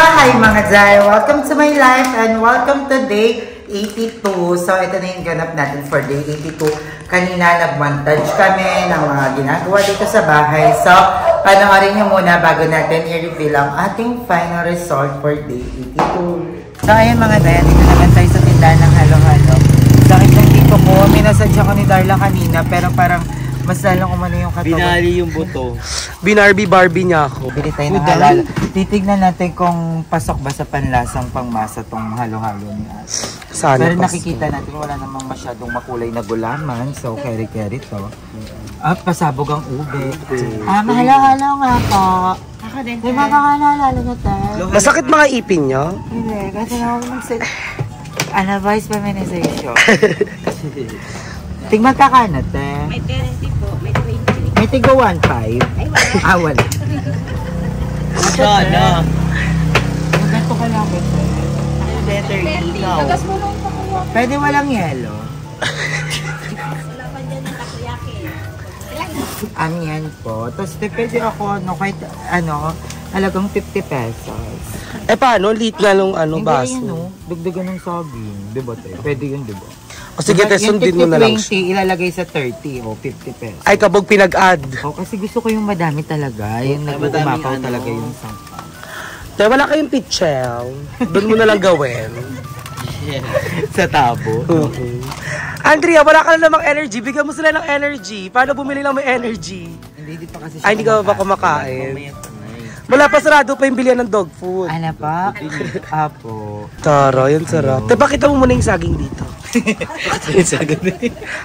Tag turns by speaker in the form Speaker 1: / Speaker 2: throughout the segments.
Speaker 1: Hi mga Jai! Welcome to my life and welcome to day 82. So ito na yung ganap natin for day 82. Kanina nag-montage kami ng mga ginagawa dito sa bahay. So panoorin nyo muna bago natin i-reveal ang ating final result for day 82. So ayun mga Jai, dito naman tayo sa tindahan ng halo-halo. Sakit ng dito ko, minasadya ko ni Darla kanina pero parang mas lalong umano yung katawan.
Speaker 2: Binali yung buto.
Speaker 3: Binarby-Barbie niya ako.
Speaker 1: Bili tayo ng halal. Titignan natin kung pasok ba sa panlasang pangmasa tong halo-halo niya.
Speaker 3: Sana
Speaker 1: pero
Speaker 3: pasok.
Speaker 1: nakikita natin wala namang masyadong makulay na gulaman. So, carry-carry to. At pasabog ang ube. Mahalo-halo nga po. Ako din. May mga halo-halo na tayo.
Speaker 3: Masakit mga ipin niyo?
Speaker 1: Hindi. Kasi na ako mag-set. Voice feminization. Tingnan kakanat eh.
Speaker 4: May 30 po, may 20.
Speaker 1: May tigo 1.5.
Speaker 4: Ay, wala.
Speaker 1: Wala.
Speaker 2: Sana.
Speaker 1: Ganito ka lang ito.
Speaker 2: Better ikaw.
Speaker 4: Tagas mo nung pakuha.
Speaker 1: Pwede walang yelo.
Speaker 4: Wala pa dyan ng takoyaki.
Speaker 1: Ang yan po. Tapos depende ako, kahit halagang 50 pesos.
Speaker 3: Eh paano? Lit nga nung baso.
Speaker 1: Hindi yan, dugdugan ng saging. Diba tayo? Pwede yun, diba?
Speaker 3: O sige, sundin mo na lang.
Speaker 1: Yung 20, ilalagay sa 30 o 50 pesos.
Speaker 3: Ay, kabog pinag-add.
Speaker 1: Kasi gusto ko yung madami talaga. Yung nag-umapaw talaga yung sangka.
Speaker 3: Kaya wala kayong pitchel. Doon mo na lang gawin.
Speaker 1: Sa tabo.
Speaker 3: Andrea, wala ka na namang energy. Bigyan mo sila ng energy. Paano bumili lang may energy?
Speaker 1: Hindi pa kasi siya
Speaker 3: Ay, hindi ka ba kumakain? Wala pa, sarado pa yung bilihan ng dog food.
Speaker 1: Ano pa? Apo.
Speaker 3: Tara, yan sarap. Te, pakita mo muna yung saging dito.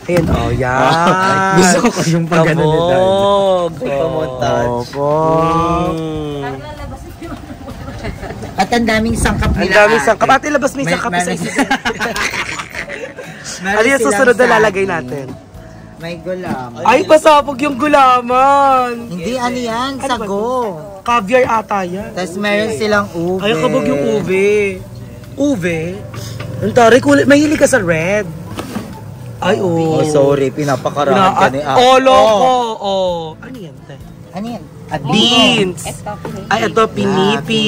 Speaker 3: Ayan, yan.
Speaker 1: Gusto ko yung pag-ano ni Dad.
Speaker 3: Opo.
Speaker 1: At ang daming sangkap nila.
Speaker 3: Ang daming sangkap. Ate, labas may sangkap sa isa. Ano yung susunod na lalagay natin?
Speaker 1: May gulaman.
Speaker 3: Ay, pasapog yung gulaman.
Speaker 1: Hindi, ano yan? Sago.
Speaker 3: Caviar ata yan.
Speaker 1: Tapos meron silang ube.
Speaker 3: Ay, kabog yung ube. Ube? Ang taray, mahilig ka sa red. Ay,
Speaker 1: Oh, sorry. Pinapakaraan ka ni Ako.
Speaker 3: Loko. Ano yan, te?
Speaker 1: Ano yan?
Speaker 3: Beans. Ay, ito, pinipi.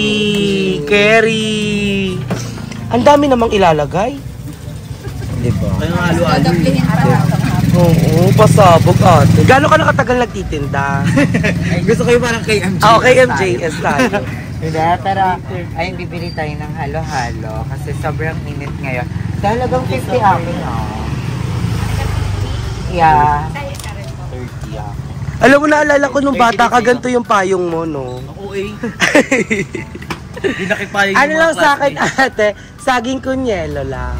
Speaker 3: Curry. Ang dami namang ilalagay.
Speaker 1: Di ba?
Speaker 2: Kaya halo-halo.
Speaker 3: Oo, pasabog ate. Gano'n ka nakatagal nagtitinda?
Speaker 1: Gusto ko yung parang kay MJ.
Speaker 3: Okay, MJS tayo.
Speaker 1: Hindi, pero ayun, bibili tayo ng halo-halo kasi sobrang init ngayon. Talagang 50 akin, Yeah.
Speaker 2: 30 ah.
Speaker 3: Alam mo, naalala ko nung bata ka, ganito yung payong mo, no?
Speaker 2: Ako eh. Hindi nakipayag yung
Speaker 3: Ano lang
Speaker 2: mga
Speaker 3: sa akin,
Speaker 2: classmates.
Speaker 3: ate, saging kunyelo lang.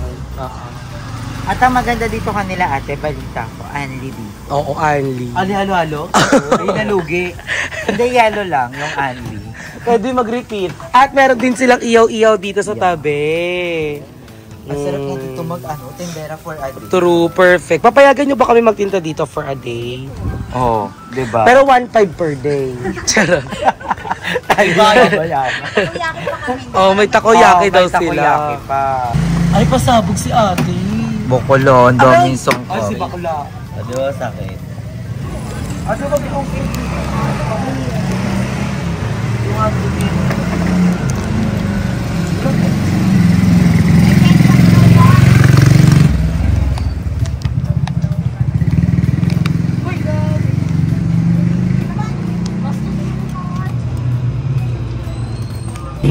Speaker 1: At ang maganda dito kanila, ate, balita ko, Anli dito.
Speaker 3: Oo, Anli.
Speaker 2: Ano halo-halo? Ay, nalugi.
Speaker 1: Hindi, yellow lang, yung Anli.
Speaker 3: Pwede mag-repeat. At meron din silang iyaw-iyaw dito sa tabi.
Speaker 1: Masarap nga dito tindera for a day.
Speaker 3: True, perfect. Papayagan nyo ba kami magtinda dito for a day?
Speaker 1: Oo, diba?
Speaker 3: Pero 1.5 per day. Charot. May takoyaki daw
Speaker 1: may
Speaker 3: sila.
Speaker 1: takoyaki pa.
Speaker 3: Ay, pasabog si ate.
Speaker 1: Bukulon, daming songkol.
Speaker 3: Ay, si bakla.
Speaker 2: Di ba sakit?
Speaker 3: Ano ba yung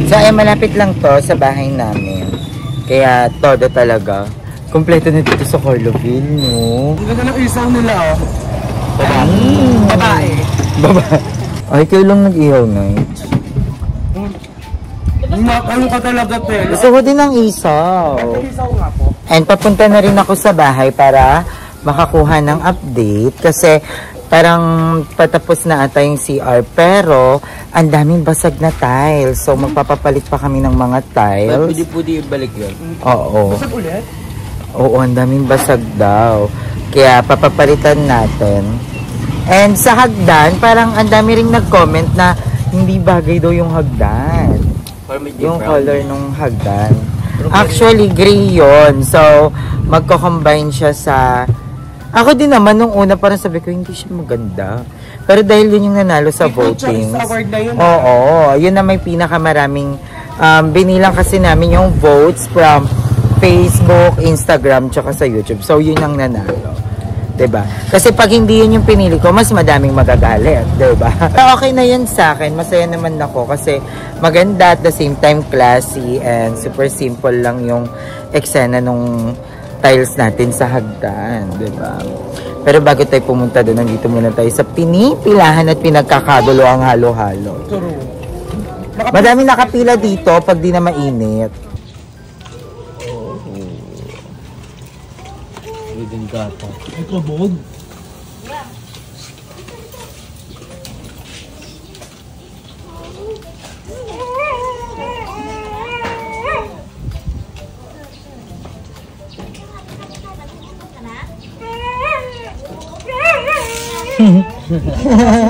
Speaker 1: So, ay malapit lang to sa bahay namin. Kaya, todo talaga. Kompleto na dito sa Corloville, no?
Speaker 3: Ang ganda ng isaw nila, oh.
Speaker 1: Babae. Babae. Ay, kayo lang nag-ihaw, night.
Speaker 3: Ano ka talaga, te?
Speaker 1: Gusto ko din ng isaw.
Speaker 3: Isaw nga po.
Speaker 1: And papunta na rin ako sa bahay para makakuha ng update. Kasi parang patapos na ata yung CR. Pero ang daming basag na tiles. So magpapapalit pa kami ng mga tiles.
Speaker 2: Pwede balik yun.
Speaker 1: Oo.
Speaker 3: Basag ulit?
Speaker 1: Oo, ang daming basag daw. Kaya papapalitan natin. And sa hagdan, parang ang dami ring nag-comment na hindi bagay daw yung hagdan. Yung color nung hagdan. Actually, gray yun. So, magko-combine siya sa... Ako din naman, nung una parang sabi ko, hindi siya maganda. Pero dahil yun yung nanalo sa voting. Oo, yun na may pinakamaraming binilang kasi namin yung votes from Facebook, Instagram, tsaka sa YouTube. So, yun ang nanalo. 'Di ba? Kasi pag hindi yun yung pinili ko, mas madaming magagalit, 'di ba? Okay na yun sa akin. Masaya naman ako kasi maganda at the same time classy and super simple lang yung eksena nung tiles natin sa hagdan, 'di ba? Pero bago tayo pumunta doon, nandito muna tayo sa pinipilahan at pinagkakagulo ang halo-halo. Madaming nakapila dito pag di na mainit.
Speaker 2: Pwedeng gata.
Speaker 3: Ay, kabog.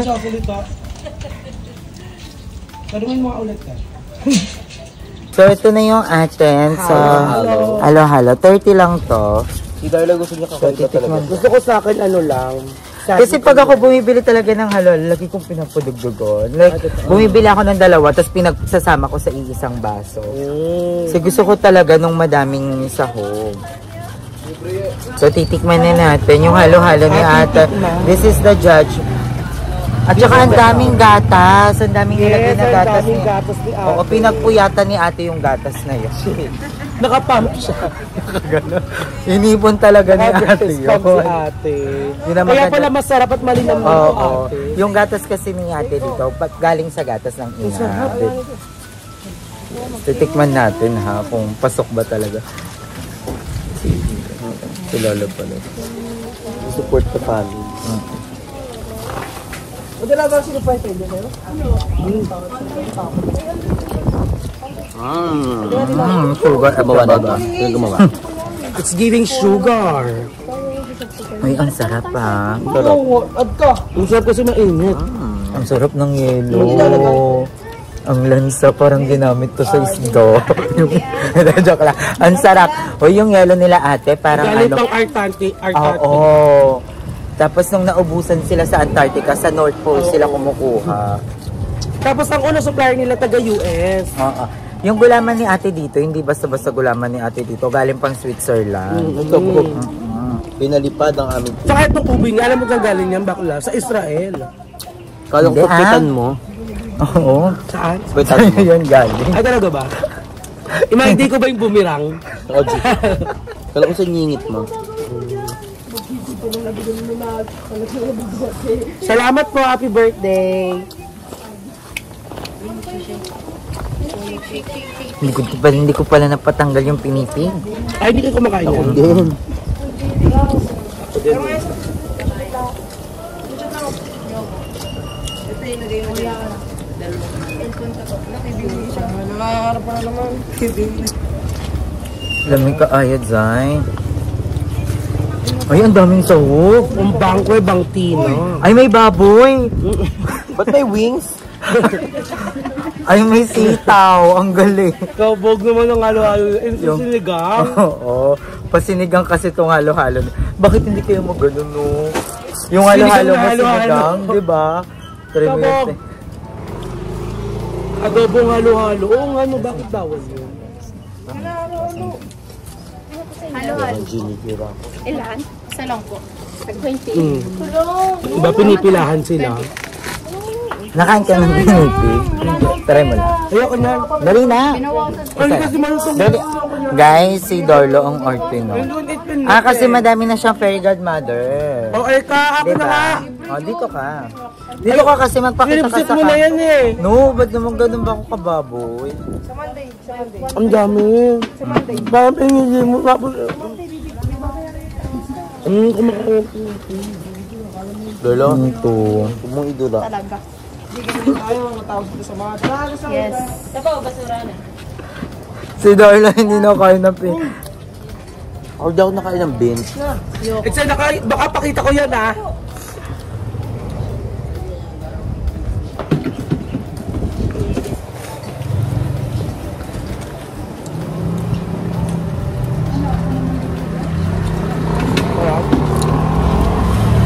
Speaker 3: Siya salita. Tanungin mo ulit ka.
Speaker 1: So, ito na yung atin. So, halo-halo. 30 lang to.
Speaker 2: Si Darla gusto niya kakaiba talaga.
Speaker 3: Gusto ko sa akin ano lang.
Speaker 1: Kasi pag ako bumibili talaga ng halo, lagi kong pinapadugdugon. Like, bumibili ako ng dalawa, tapos pinagsasama ko sa iisang baso. Kasi gusto ko talaga nung madaming sahog. So, titikman na natin yung halo-halo ni ate. This is the judge. At saka ang daming gatas. Ang daming nilagay na gatas ni ate. Oo, pinagpuyatan ni ate yung gatas na yun.
Speaker 3: Nakapump siya.
Speaker 1: Inipon talaga ni ate yun.
Speaker 3: Si ate. Kaya pala masarap at malinam na ate.
Speaker 1: Yung gatas kasi ni ate dito, galing sa gatas ng ina. Titikman natin ha, kung pasok ba talaga. Si Lolo pala.
Speaker 2: Support the family.
Speaker 3: Madala sino pa ito?
Speaker 1: Sugar.
Speaker 2: Gumawa na ba? Sino gumawa?
Speaker 3: It's giving sugar.
Speaker 1: Ay, ang sarap ha.
Speaker 3: Ang sarap kasi mainit.
Speaker 1: Ang sarap ng yelo. Ang lansa parang ginamit to sa isdo. Joke lang. Ang sarap. O yung yelo nila ate, parang
Speaker 3: Galit
Speaker 1: ano.
Speaker 3: pang Arctic.
Speaker 1: Oo. Tapos nung naubusan sila sa Antarctica, sa North Pole sila kumukuha.
Speaker 3: Tapos ang unang supplier nila taga-US.
Speaker 1: Oo. Yung gulaman ni ate dito, hindi basta-basta gulaman ni ate dito. Galing pang Switzerland.
Speaker 2: Ito po. Pinalipad ang aming...
Speaker 3: Tsaka itong ubing, alam mo kang galing yan, bakla? Sa Israel.
Speaker 2: Kala ko kapitan mo.
Speaker 1: Oo.
Speaker 3: Saan?
Speaker 2: Kapitan mo.
Speaker 1: Yun galing.
Speaker 3: Ay, talaga ba? Hindi ko ba yung bumirang?
Speaker 2: Kala ko sa nyingit mo.
Speaker 3: Salamat po, happy birthday.
Speaker 1: Hindi ko pala napatanggal yung pinipig.
Speaker 3: Ay, hindi ka kumakain yan.
Speaker 2: Din.
Speaker 1: Lamig ka ayad, Zay. Ay, ang daming sahog.
Speaker 3: Ang bangko ay bangtino.
Speaker 1: Ay, may baboy.
Speaker 2: Ba't may wings?
Speaker 1: Ay, may sitaw. Ang galing.
Speaker 3: Kabog naman ng halo-halo. Yung sinigang.
Speaker 1: Oo. Pasinigang kasi itong halo-halo. Bakit hindi kayo mag-ano, no? Yung halo-halo mo sinigang, di ba?
Speaker 3: Kabog. Adobong halo-halo. Oo nga, no, bakit bawal yun?
Speaker 4: Halo-halo. Ilan? Isa lang po. Tag-20.
Speaker 3: Diba pinipilahan sila?
Speaker 1: Nakain ka ng pinipig? Try mo lang.
Speaker 3: Ayoko na.
Speaker 1: Dali na.
Speaker 3: Ay, kasi malusog.
Speaker 1: Dali. Guys, si Dorlo ang Ortino. Kasi madami na siyang fairy godmother.
Speaker 3: O, ay ka, ako na nga.
Speaker 1: O, dito ka. Dito ka kasi magpakita ka
Speaker 3: Pinipsit
Speaker 1: sa
Speaker 3: mo na yan eh.
Speaker 1: No, ba't naman ganun ba ako kababoy?
Speaker 3: Ang dami. Parang pinili mo. Tapos, kumakain.
Speaker 2: Lolo?
Speaker 1: Ito.
Speaker 2: Kumong idula.
Speaker 4: Talaga. Yes. Tapo, basura na.
Speaker 1: Si Dorlo hindi na kain ng pin.
Speaker 2: Ako di ako nakain ng beans.
Speaker 3: Baka pakita ko yan ah.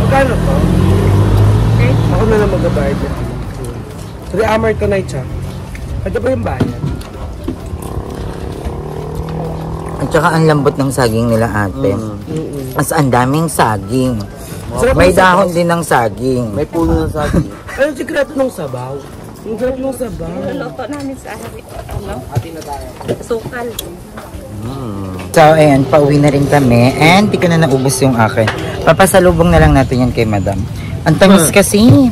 Speaker 3: Magkano to? Ako na lang mag-bayad yan. 3 American night siya. Ano ba yung bayan?
Speaker 1: At saka ang lambot ng saging nila ate. Mas ang daming saging.
Speaker 3: Sarap
Speaker 1: May
Speaker 3: ng
Speaker 1: dahon din ng saging.
Speaker 2: May puno ng saging.
Speaker 3: Ano sikreto ng sabaw? Ang sarap ng sabaw.
Speaker 4: Luluto namin sa sukal.
Speaker 1: So, ayan, pauwi na rin kami. And di ko na naubos yung akin. Papasalubong na lang natin yan kay madam. Ang tamis kasi.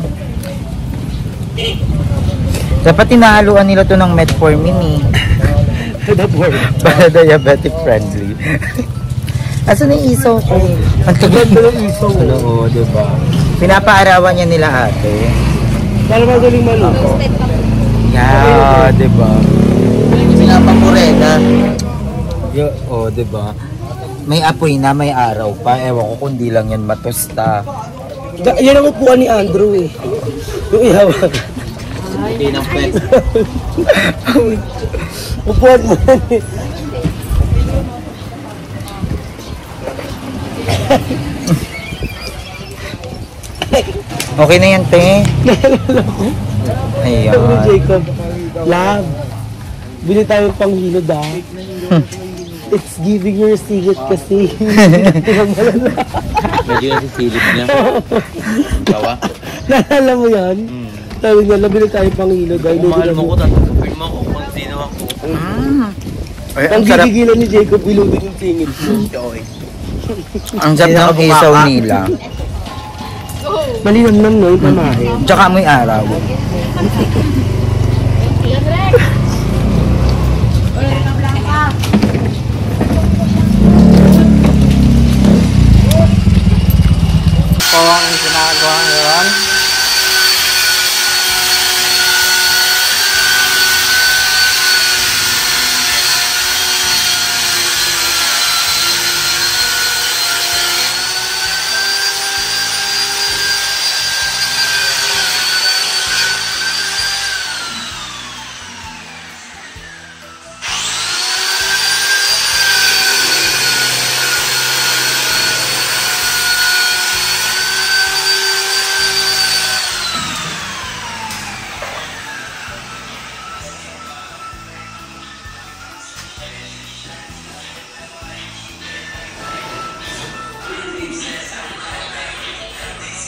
Speaker 1: Dapat tinahaluan nila to ng metformin eh. Para diabetic friendly. Asan yung isaw ko? Ang tagal
Speaker 3: Ganda ng isaw.
Speaker 2: Oo, diba?
Speaker 1: Pinapaarawan niya nila ate.
Speaker 3: Para magaling maluto.
Speaker 1: Yeah, diba?
Speaker 2: Pinapamurena. Oo, diba?
Speaker 1: May apoy na, may araw pa. Ewan ko kung di lang yan matusta.
Speaker 3: Yan ang upuan ni Andrew eh. Yung ihaw.
Speaker 2: Hindi ng pet.
Speaker 3: Upuan mo yan eh.
Speaker 1: Okay na yan, te.
Speaker 3: Sabi ni
Speaker 1: Ayan.
Speaker 3: Jacob, love, bili tayo pang hilod ah. It's giving your secret kasi.
Speaker 2: Medyo nasisilip niya. Tawa?
Speaker 3: Naalala mo yan? Sabi niya, nabili tayo pang hilod ah.
Speaker 2: Mahal mo ko, tatapin mo ako kung sino ako.
Speaker 1: Ay,
Speaker 3: Ang gigigilan ni Jacob, iludin yung singit.
Speaker 1: Ang sarap ng isaw nila.
Speaker 3: Malinamnam no, yung pamahe.
Speaker 1: Tsaka amoy araw. Po ang ginagawa ngayon.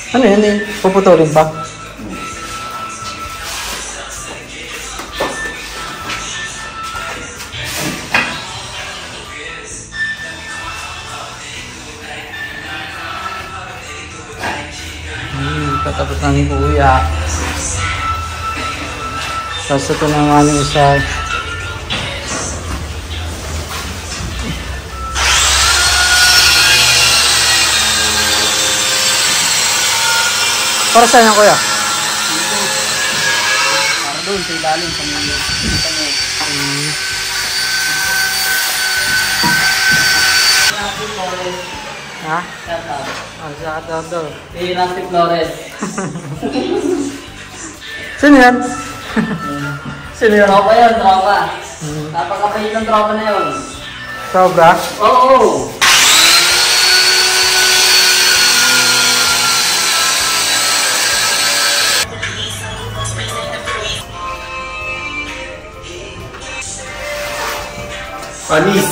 Speaker 1: Ano yan eh? Puputulin pa? Patapos na ni Kuya. Tapos ito naman yung isa. Para saan yan, Kuya? Para doon, sa ilalim. Ha? Oh, sa katado.
Speaker 5: Si Nancy Flores.
Speaker 1: Sino yan? Sino yan?
Speaker 5: Tropa yun, tropa. Napakapahit ng tropa na yun.
Speaker 1: Sobra?
Speaker 5: Oo!
Speaker 3: Panis!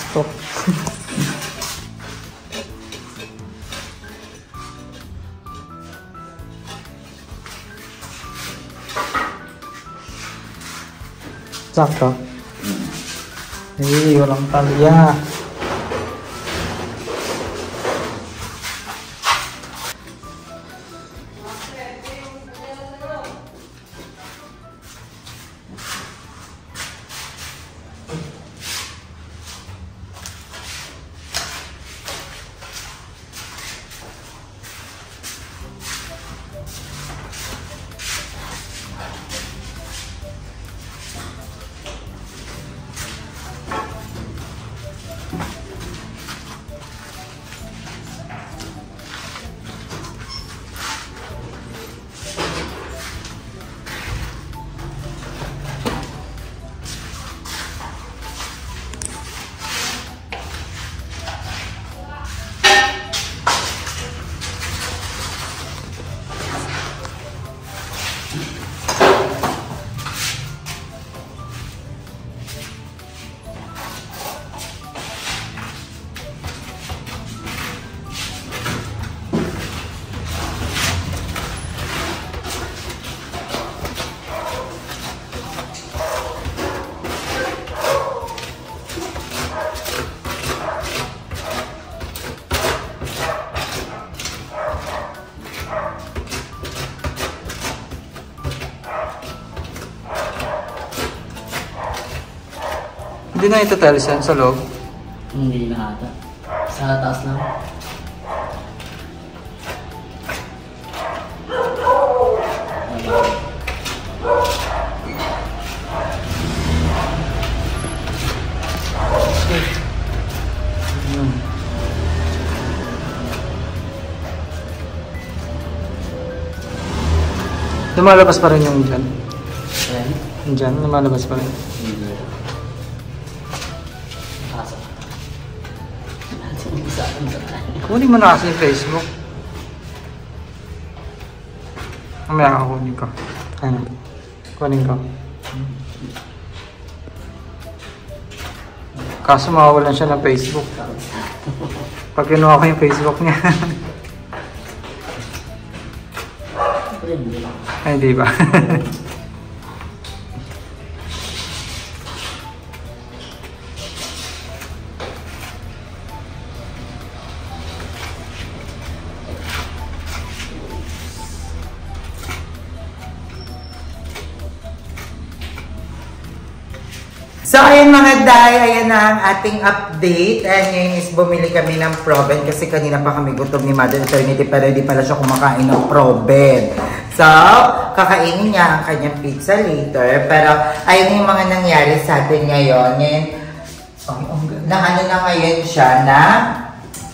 Speaker 3: Stop. Sakto. Walang talya. Hindi na ito tiles yan sa loob.
Speaker 5: Hindi na ata. Sa taas lang.
Speaker 3: Lumalabas pa rin yung dyan.
Speaker 5: Ayan.
Speaker 3: Yung dyan, lumalabas pa rin.
Speaker 5: Hindi. Kaso.
Speaker 3: Kunin mo na kasi yung Facebook. Mamaya kukunin ko. Ano? Kunin ko. Kaso mawawalan siya ng Facebook. Pag kinuha ko yung Facebook niya. Ay, di ba?
Speaker 1: So, ayun mga day, ayan na ang ating update. And ngayon is bumili kami ng proben kasi kanina pa kami gutom ni Mother Eternity pero hindi pala siya kumakain ng proben. So, kakainin niya ang kanyang pizza later. Pero, ayun yung mga nangyari sa atin ngayon. Ngayon, na ano na ngayon siya na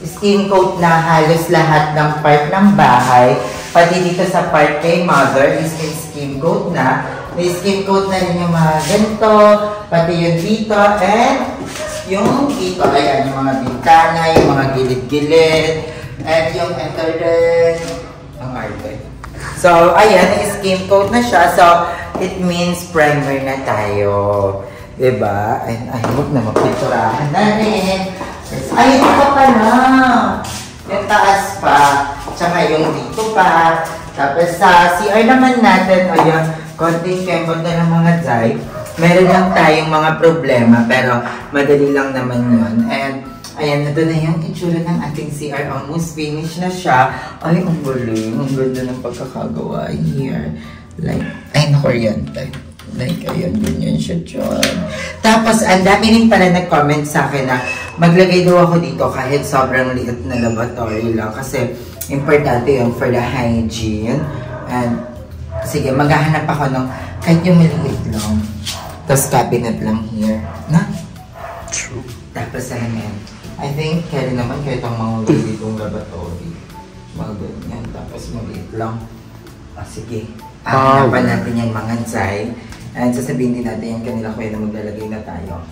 Speaker 1: skin coat na halos lahat ng part ng bahay. Pati dito sa part kay Mother is skin coat na. May skin coat na rin yung mga ganito, pati yung dito, and yung dito, ayan, yung mga bintana, yung mga gilid-gilid, and yung enter din, ang arte. So, ayan, skin coat na siya, so, it means primer na tayo. Diba? And I hope na mapiturahan na rin. Ay, ito pa na! Yung taas pa, tsaka yung dito pa. Tapos sa CR naman natin, ayan, konting kembot na ng mga dye. Meron lang tayong mga problema, pero madali lang naman yun. And, ayan, ito na yung itsura ng ating CR. Almost finished na siya. Ay, ang galing. Ang ganda ng pagkakagawa here. Like, ay, na-kuryente. Like, ayan, ganyan siya dyan. Tapos, ang dami rin pala nag-comment sa akin na maglagay daw ako dito kahit sobrang liit na laboratory lang. Kasi, importante yun for the hygiene. And, sige, maghahanap ako ng kahit yung maliit lang. Tapos, cabinet lang here. Na?
Speaker 3: True.
Speaker 1: Tapos, ayan. I think, kaya naman kahit ang mga ditong laboratory. Mga ganyan. Tapos, maliit lang. Sige. Hanapan natin yung mga dye. And sasabihin din natin yung kanila kuya na maglalagay na tayo.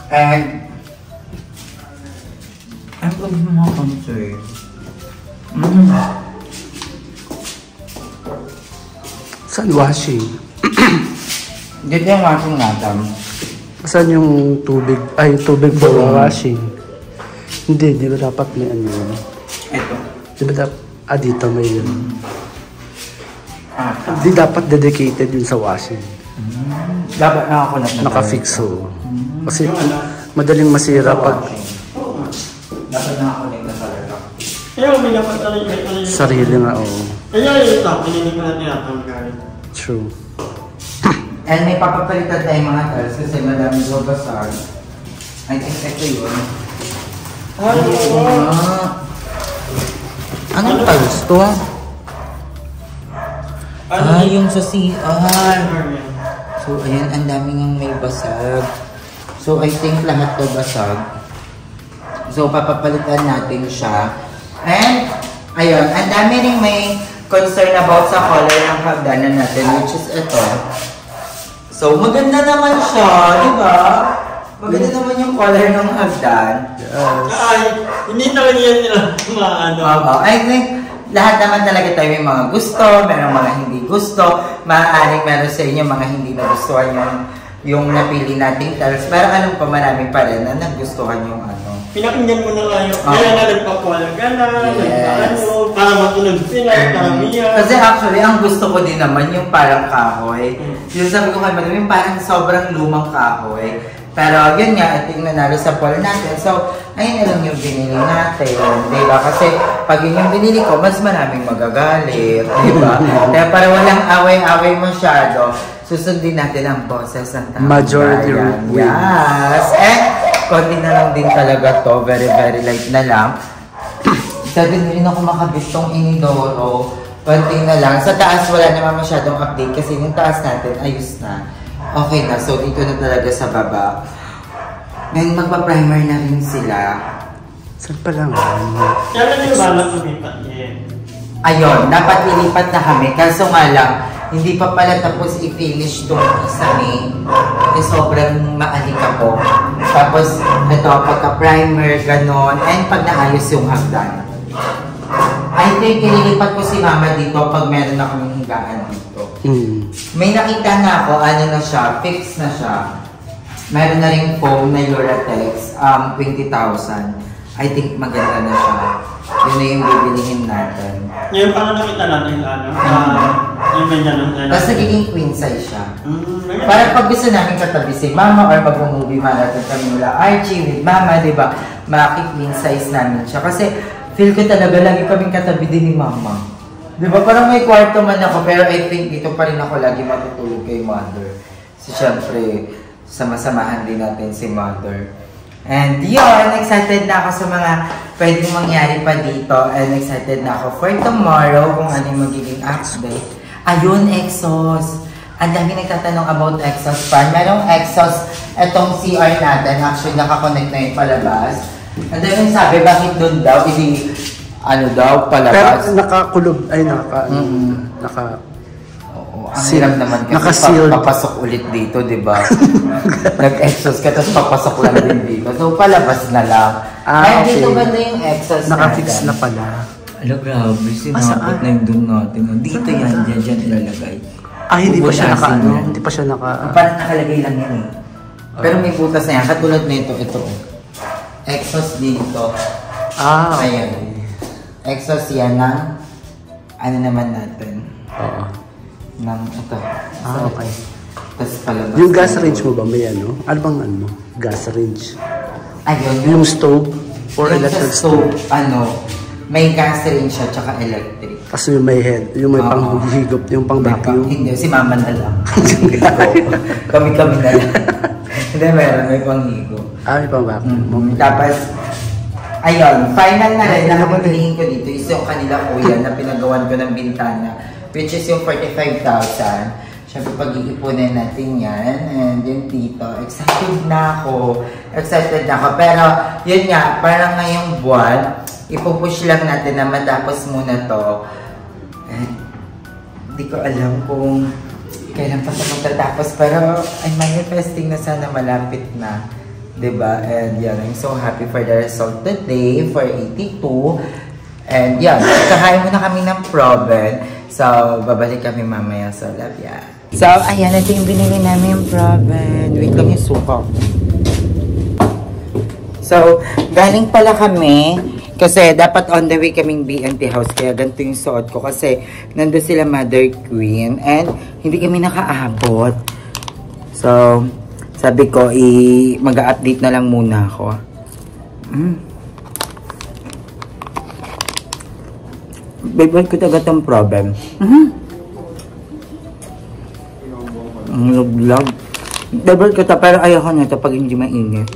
Speaker 1: And ang pwede mo mga concern.
Speaker 3: Sa washing.
Speaker 1: Dito yung washing natin.
Speaker 6: Saan yung tubig? Ay, tubig for washing. Hindi, di ba dapat may ano yun?
Speaker 1: Ito.
Speaker 6: Di ba dapat, dito may yun. Hindi dapat dedicated yun sa washing.
Speaker 1: Dapat nakakunat na.
Speaker 6: Naka-fix o. Kasi madaling masira pag
Speaker 1: Dapat nakakunat na talaga.
Speaker 7: Kaya may dapat talaga
Speaker 6: sarili nga o.
Speaker 7: Kaya yung ito, pininig ko natin ang gamit.
Speaker 6: True.
Speaker 1: And may papapalitan tayong mga tiles kasi madami daw basag. I think ito yun. Anong tiles to? Yung sa CR. So, ayan, ang dami ng may basag. So, I think lahat to basag. So, papapalitan natin siya. And, ayun, ang dami rin may concern about sa color ng hagdanan natin, which is ito. So, maganda naman siya, di ba? Maganda naman yung color ng hagdan.
Speaker 7: Ay, hindi talaga yan nila maano.
Speaker 1: I think lahat naman talaga tayo may mga gusto, merong mga hindi gusto. Maaaring meron sa inyo mga hindi nagustuhan yung napili nating tiles. Pero alam pa marami pa rin na nagustuhan yung ano.
Speaker 7: Pinakinggan mo na kayo. Kaya na nagpakuwala ka na, nagpaano, para matunog sila, karamihan.
Speaker 1: Kasi actually, ang gusto ko din naman yung parang kahoy. Yung sabi ko kay Madam, yung parang sobrang lumang kahoy. Pero yun nga, ito yung nanalo sa poll natin. So, ayun na lang yung binili natin. Diba? Kasi pag yun yung binili ko, mas maraming magagalit. Diba? Kaya para walang away-away masyado, susundin natin ang boses ng tamang
Speaker 6: Majority
Speaker 1: bayan.
Speaker 6: wins.
Speaker 1: Yes! And konti na lang din talaga to. Very, very light na lang. Sabi na rin ako makabitong inidoro. Konti na lang. Sa taas wala naman masyadong update kasi yung taas natin ayos na. Okay na. So dito na talaga sa baba. Ngayon magpa-primer na rin sila.
Speaker 6: Saan pa lang?
Speaker 7: Kaya na yung balak lumipat yan.
Speaker 1: Ayun, dapat ilipat na kami. Kaso nga lang, hindi pa pala tapos i-finish itong isa ni. Sobrang maalika po. Tapos, ito, pagka-primer, ganon. And pag naayos yung hagdan. I think, ililipat ko si Mama dito pag meron na kaming higaan dito. May nakita na ako, ano na siya, fix na siya. Meron na rin foam na Uratex, 20,000. I think maganda na siya. Yun na yung bibilihin natin.
Speaker 7: Yung parang nakita natin ano, yung ganyan ng
Speaker 1: Tapos nagiging queen size siya. Para pag gusto namin katabi si Mama or mag-movie marathon kami mula Archie with Mama, di ba? Maki-queen size namin siya. Kasi feel ko talaga lagi kaming katabi din ni Mama. Di ba? Parang may kwarto man ako pero I think dito pa rin ako lagi matutulog kay Mother. So syempre, sama-samahan din natin si Mother. And yun, excited na ako sa mga pwedeng mangyari pa dito. And excited na ako for tomorrow kung ano yung magiging update. Ayun, exhaust. Ang dami nagtatanong about exhaust fan. Merong exhaust, etong CR natin. Actually, nakakonect na yung palabas. Ang dami sabi, bakit doon daw? Hindi, ano daw, palabas.
Speaker 6: Pero nakakulob, ay naka...
Speaker 1: Ang hirap naman kasi papasok ulit dito, di ba? Nag-exhaust ka, tapos papasok lang din dito. So, palabas na lang. Ay, okay. Dito ganda yung exhaust
Speaker 6: naka-fix na pala.
Speaker 1: Alam, grabe. Sinapot na yung doon natin. Dito yan, dyan ilalagay.
Speaker 6: Hindi pa siya naka, hindi pa siya naka...
Speaker 1: Parang nakalagay lang yan eh. Pero may butas na yan. Katulad na ito. Exhaust dito. Ayan. Exhaust yan na. Ano naman natin?
Speaker 6: Oo.
Speaker 1: Ng ito.
Speaker 6: Okay.
Speaker 1: Tapos palabas.
Speaker 6: Yung gas range mo ba may ano? Ano bang ano? Gas range?
Speaker 1: Ayun.
Speaker 6: Yung stove? Or
Speaker 1: yung
Speaker 6: electric
Speaker 1: stove? May gas range siya, tsaka electric.
Speaker 6: Tapos yung may head, yung may panghihigop, yung pang vacuum.
Speaker 1: Hindi, si Mama na lang. Kami-kami na lang. Hindi, may panghigop.
Speaker 6: May pang vacuum.
Speaker 1: Tapos, ayun, final na rin na pagpilihin ko dito is yung kanila kuya na pinagawan ko ng bintana. Which is yung 45,000. Siyempre, pag-iipunin natin yan. And yun dito, excited na ako. Pero, yun nga, parang ngayong buwan, ipupush lang natin na matapos muna to. And, hindi ko alam kung kailan pa ito magtatapos. Pero, I'm manifesting na sana malapit na. Diba? And yan, I'm so happy for the result today for 82. And yan, kakain muna kami ng proven. So, babalik kami mamaya sa lab yan. So, ayan, ito yung binili namin Proven. Wait lang yung suka. So, galing pala kami kasi dapat on the way kaming BNT house. Kaya ganito yung suot ko kasi nandun sila Mother Queen and hindi kami nakaabot. So, sabi ko, mag-update na lang muna ako. Favorite ko talaga itong Proven. Ang log-log. Favorite ko ito, pero ayaw ko na ito pag hindi mainit.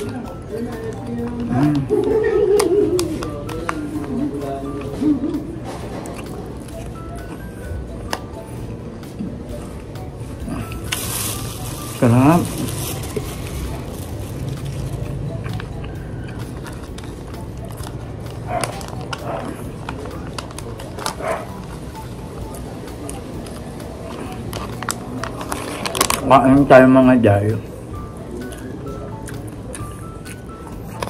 Speaker 1: Sarap. Kain tayo mga dayo.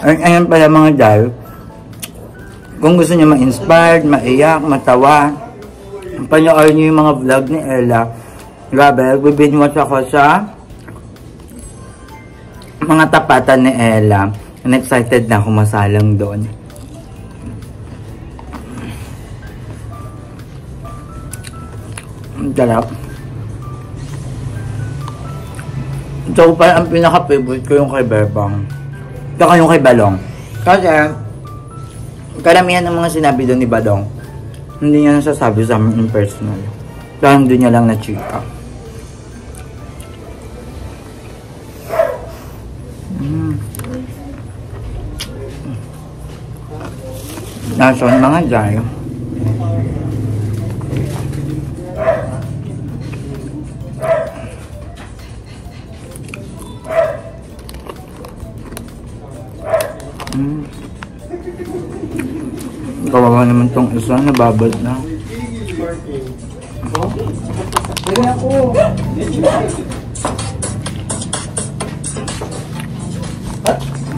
Speaker 1: Ayan pala mga dayo. Kung gusto niyo ma-inspired, maiyak, matawa, panoorin niyo yung mga vlog ni Ella. Grabe, nagbibinwatch ako sa mga tapatan ni Ella. And excited na ako masalang doon. Ang sarap. So, parang ang pinaka-favorite ko yung kay Bebang. Saka yung kay Balong. Kasi, karamihan ng mga sinabi doon ni Balong, hindi niya nasasabi sa amin in personal. Parang doon niya lang na-chika. Nasaan mga dayo. Kawawa naman tong isa, nababad na.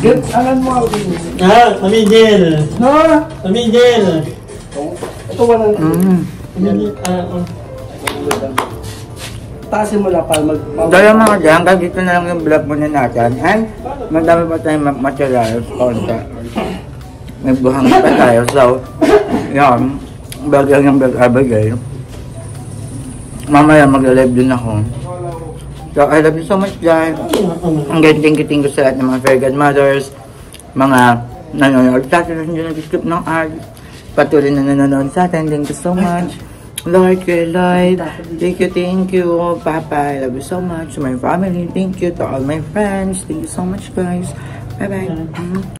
Speaker 6: Get, alam mo ako din.
Speaker 7: Tamigil. Tamigil.
Speaker 6: Ito walang... Taasin mo lang para mag...
Speaker 1: Dahil mga dyan, kahit dito na lang yung vlog muna natin. And madami pa tayong materials, konti. May buhang pa tayo. So, yan. Vlog lang yung vlog Abigail. Mamaya mag-live din ako. So, I love you so much, guys. Again, thank you sa lahat ng mga fairy godmothers, mga nanonood sa atin, hindi nag-skip ng ad, patuloy na nanonood sa atin. Thank you so much. Lord, good Lord. Thank you. Papa, I love you so much. To my family, thank you. To all my friends, thank you so much, guys. Bye-bye.